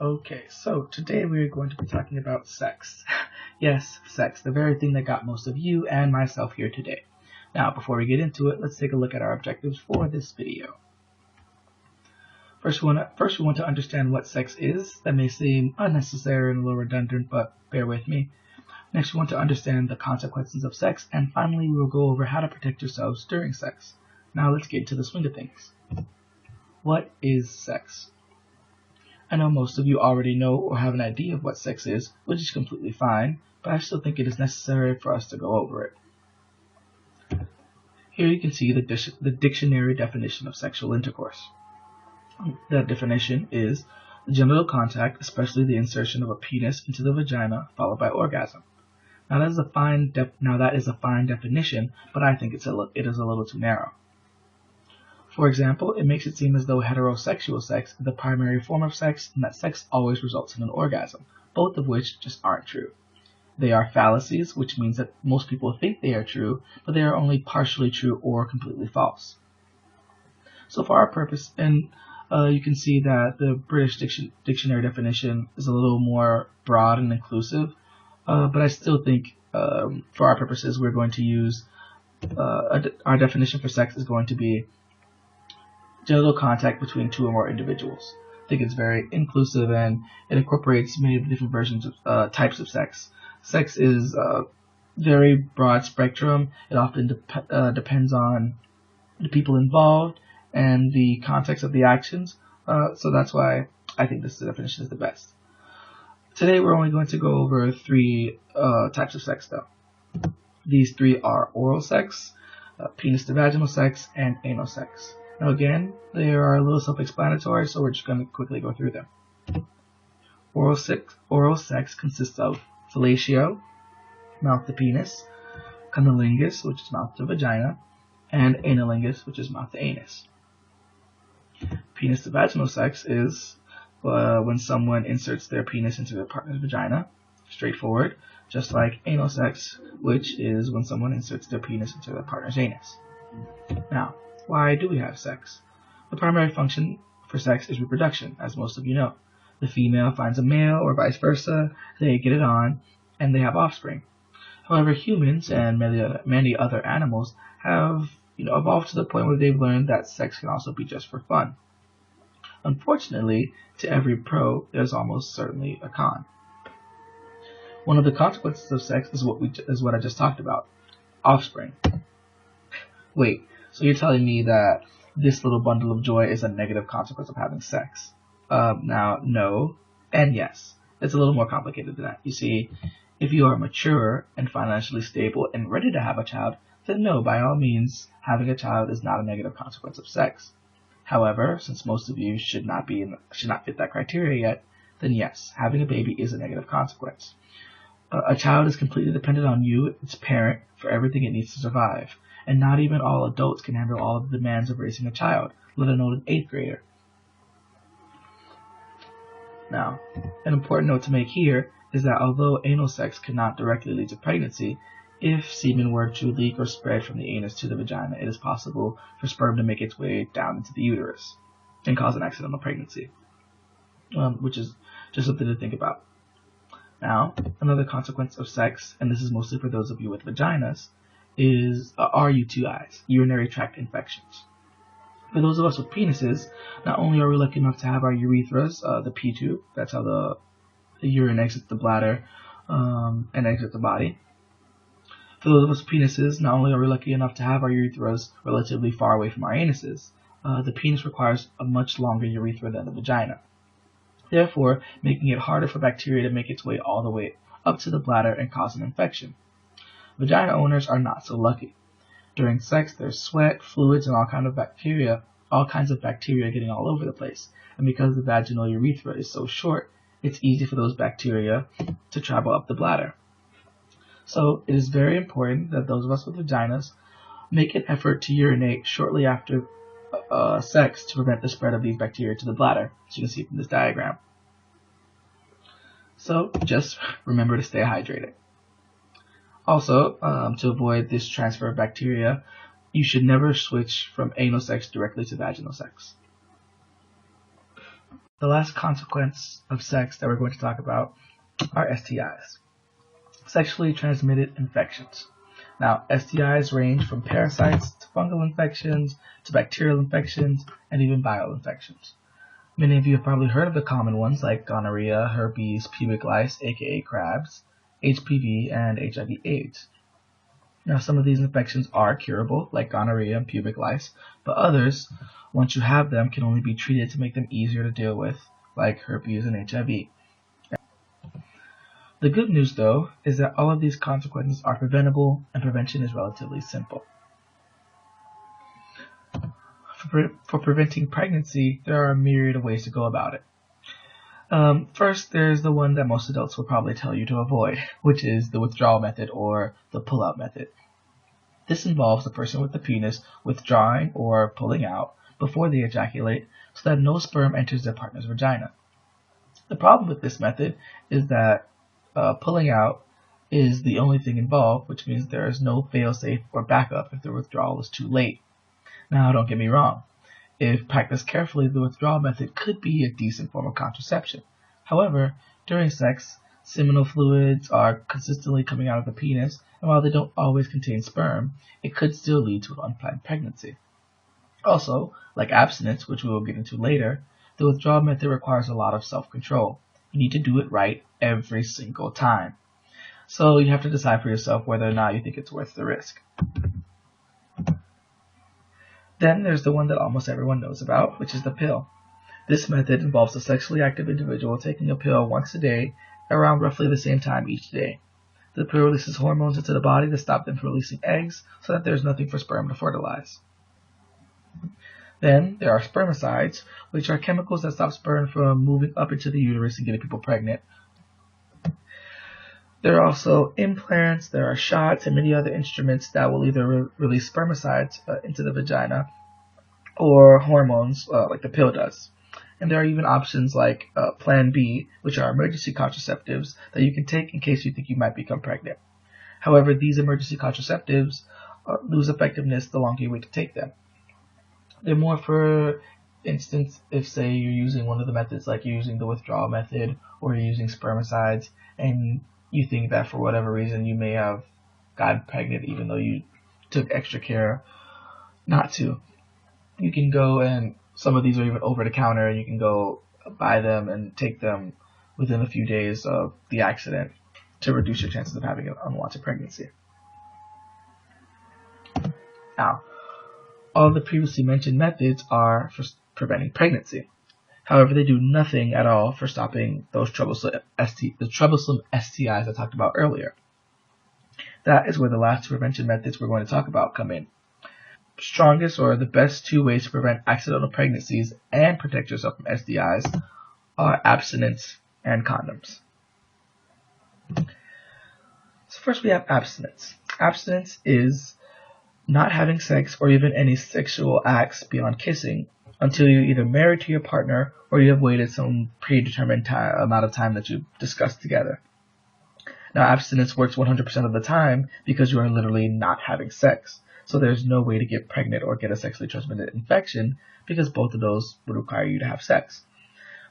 Okay, so today we are going to be talking about sex. Yes, sex, the very thing that got most of you and myself here today. Now, before we get into it, let's take a look at our objectives for this video. First, we want to understand what sex is. That may seem unnecessary and a little redundant, but bear with me. Next, we want to understand the consequences of sex, and finally, we will go over how to protect yourselves during sex. Now, let's get into the swing of things. What is sex? I know most of you already know or have an idea of what sex is, which is completely fine, but I still think it is necessary for us to go over it. Here you can see the dictionary definition of sexual intercourse. That definition is the genital contact, especially the insertion of a penis into the vagina, followed by orgasm. Now that is a fine definition, but I think it is a little too narrow. For example, it makes it seem as though heterosexual sex is the primary form of sex and that sex always results in an orgasm, both of which just aren't true. They are fallacies, which means that most people think they are true, but they are only partially true or completely false. So for our purpose, and you can see that the British dictionary definition is a little more broad and inclusive, but I still think for our purposes we're going to use, our definition for sex is going to be genital contact between two or more individuals. I think it's very inclusive and it incorporates many different versions of types of sex. Sex is a very broad spectrum. It often depends on the people involved and the context of the actions. So that's why I think this definition is the best. Today we're only going to go over three types of sex though. These three are oral sex, penis to vaginal sex, and anal sex. Now again, they are a little self-explanatory, so we're just going to quickly go through them. Oral sex consists of fellatio, mouth to penis, cunnilingus, which is mouth to vagina, and analingus, which is mouth to anus. Penis to vaginal sex is when someone inserts their penis into their partner's vagina, straightforward, just like anal sex, which is when someone inserts their penis into their partner's anus. Now, why do we have sex? The primary function for sex is reproduction, as most of you know. The female finds a male or vice versa, they get it on, and they have offspring. However, humans and many other animals have evolved to the point where they've learned that sex can also be just for fun. Unfortunately, to every pro, there's almost certainly a con. One of the consequences of sex is what I just talked about, offspring. Wait. So you're telling me that this little bundle of joy is a negative consequence of having sex? Now, no, and yes. It's a little more complicated than that. You see, if you are mature and financially stable and ready to have a child, then no, by all means, having a child is not a negative consequence of sex. However, since most of you should not fit that criteria yet, then yes, having a baby is a negative consequence. A child is completely dependent on you, its parent, for everything it needs to survive. And not even all adults can handle all of the demands of raising a child, let alone an 8th grader. Now, an important note to make here is that although anal sex cannot directly lead to pregnancy, if semen were to leak or spread from the anus to the vagina, it is possible for sperm to make its way down into the uterus and cause an accidental pregnancy, which is just something to think about. Now, another consequence of sex, and this is mostly for those of you with vaginas, is UTIs, urinary tract infections. For those of us with penises, not only are we lucky enough to have our urethras, the P tube, that's how the urine exits the bladder and exits the body. For those of us with penises, not only are we lucky enough to have our urethras relatively far away from our anuses, the penis requires a much longer urethra than the vagina, therefore making it harder for bacteria to make its way all the way up to the bladder and cause an infection. Vagina owners are not so lucky. During sex, there's sweat, fluids, and all kinds of bacteria getting all over the place. And because the vaginal urethra is so short, it's easy for those bacteria to travel up the bladder. So it is very important that those of us with vaginas make an effort to urinate shortly after sex to prevent the spread of these bacteria to the bladder, as you can see from this diagram. So just remember to stay hydrated. Also, to avoid this transfer of bacteria, you should never switch from anal sex directly to vaginal sex. the last consequence of sex that we're going to talk about are STIs, sexually transmitted infections. Now, STIs range from parasites to fungal infections to bacterial infections and even viral infections. Many of you have probably heard of the common ones like gonorrhea, herpes, pubic lice, aka crabs, HPV, and HIV/AIDS. Now, some of these infections are curable, like gonorrhea and pubic lice, but others, once you have them, can only be treated to make them easier to deal with, like herpes and HIV. The good news, though, is that all of these consequences are preventable and prevention is relatively simple. For preventing pregnancy, there are a myriad of ways to go about it. First, there's the one that most adults will probably tell you to avoid, which is the withdrawal method or the pull-out method. This involves the person with the penis withdrawing or pulling out before they ejaculate so that no sperm enters their partner's vagina. The problem with this method is that pulling out is the only thing involved, which means there is no fail-safe or backup if the withdrawal is too late. Now, don't get me wrong. If practiced carefully, the withdrawal method could be a decent form of contraception. However, during sex, seminal fluids are consistently coming out of the penis, and while they don't always contain sperm, it could still lead to an unplanned pregnancy. Also, like abstinence, which we will get into later, the withdrawal method requires a lot of self-control. You need to do it right every single time. So you have to decide for yourself whether or not you think it's worth the risk. Then there's the one that almost everyone knows about, which is the pill. This method involves a sexually active individual taking a pill once a day around roughly the same time each day. The pill releases hormones into the body to stop them from releasing eggs so that there's nothing for sperm to fertilize. Then there are spermicides, which are chemicals that stop sperm from moving up into the uterus and getting people pregnant. There are also implants, there are shots, and many other instruments that will either release spermicides into the vagina or hormones like the pill does. And there are even options like Plan B, which are emergency contraceptives that you can take in case you think you might become pregnant. However, these emergency contraceptives lose effectiveness the longer you wait to take them. They're more for instance if, say, you're using one of the methods like you're using the withdrawal method or you're using spermicides and you think that for whatever reason you may have gotten pregnant even though you took extra care not to. You can go, and some of these are even over the counter, and you can go buy them and take them within a few days of the accident to reduce your chances of having an unwanted pregnancy. Now, all of the previously mentioned methods are for preventing pregnancy. However, they do nothing at all for stopping those troublesome STIs I talked about earlier. That is where the last two prevention methods we're going to talk about come in. Strongest or the best two ways to prevent accidental pregnancies and protect yourself from STIs are abstinence and condoms. So first we have abstinence. Abstinence is not having sex or even any sexual acts beyond kissing until you're either married to your partner or you have waited some predetermined amount of time that you've discussed together. Now, abstinence works 100% of the time because you are literally not having sex. So there's no way to get pregnant or get a sexually transmitted infection because both of those would require you to have sex.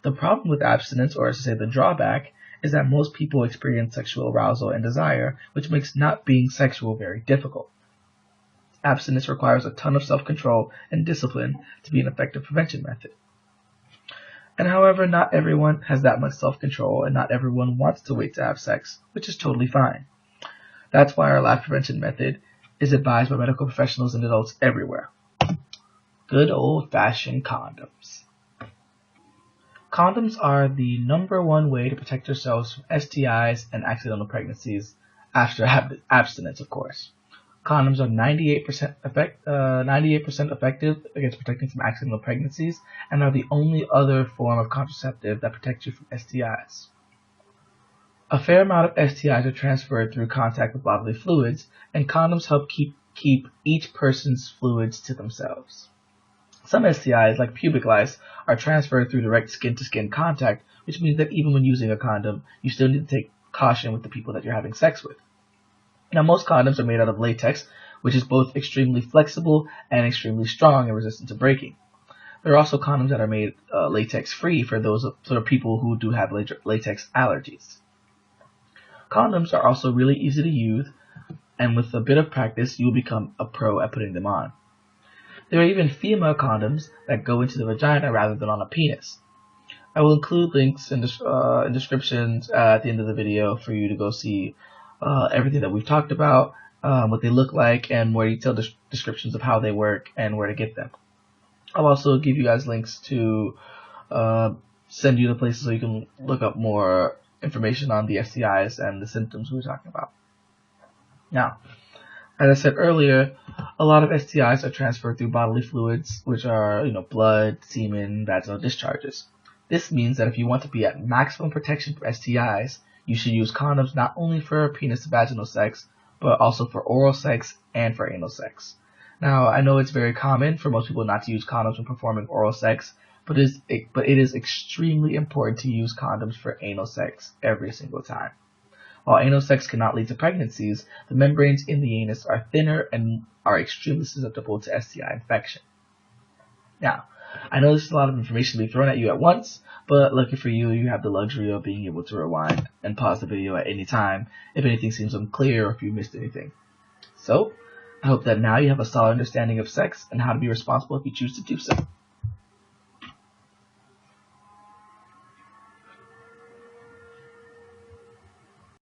The problem with abstinence, or as to say the drawback, is that most people experience sexual arousal and desire, which makes not being sexual very difficult. Abstinence requires a ton of self-control and discipline to be an effective prevention method. And however, not everyone has that much self-control and not everyone wants to wait to have sex, which is totally fine. That's why our last prevention method is advised by medical professionals and adults everywhere. Good old-fashioned condoms. Condoms are the number one way to protect yourselves from STIs and accidental pregnancies after abstinence, of course. Condoms are 98% effective against protecting from accidental pregnancies and are the only other form of contraceptive that protects you from STIs. A fair amount of STIs are transferred through contact with bodily fluids, and condoms help keep each person's fluids to themselves. Some STIs, like pubic lice, are transferred through direct skin-to-skin contact, which means that even when using a condom, you still need to take caution with the people that you're having sex with. Now, most condoms are made out of latex, which is both extremely flexible and extremely strong and resistant to breaking. There are also condoms that are made latex-free for those people who do have latex allergies. Condoms are also really easy to use, and with a bit of practice, you'll become a pro at putting them on. There are even female condoms that go into the vagina rather than on a penis. I will include links in descriptions at the end of the video for you to go see everything that we've talked about, what they look like, and more detailed descriptions of how they work and where to get them. I'll also give you guys links to send you to places so you can look up more information on the STIs and the symptoms we were talking about. Now, as I said earlier, a lot of STIs are transferred through bodily fluids, which are, blood, semen, vaginal discharges. This means that if you want to be at maximum protection for STIs, you should use condoms not only for penis to vaginal sex, but also for oral sex and for anal sex. Now, I know it's very common for most people not to use condoms when performing oral sex, but it is extremely important to use condoms for anal sex every single time. While anal sex cannot lead to pregnancies, the membranes in the anus are thinner and are extremely susceptible to STI infection. Now, I know this is a lot of information to be thrown at you at once, but lucky for you, you have the luxury of being able to rewind and pause the video at any time if anything seems unclear or if you missed anything. So, I hope that now you have a solid understanding of sex and how to be responsible if you choose to do so.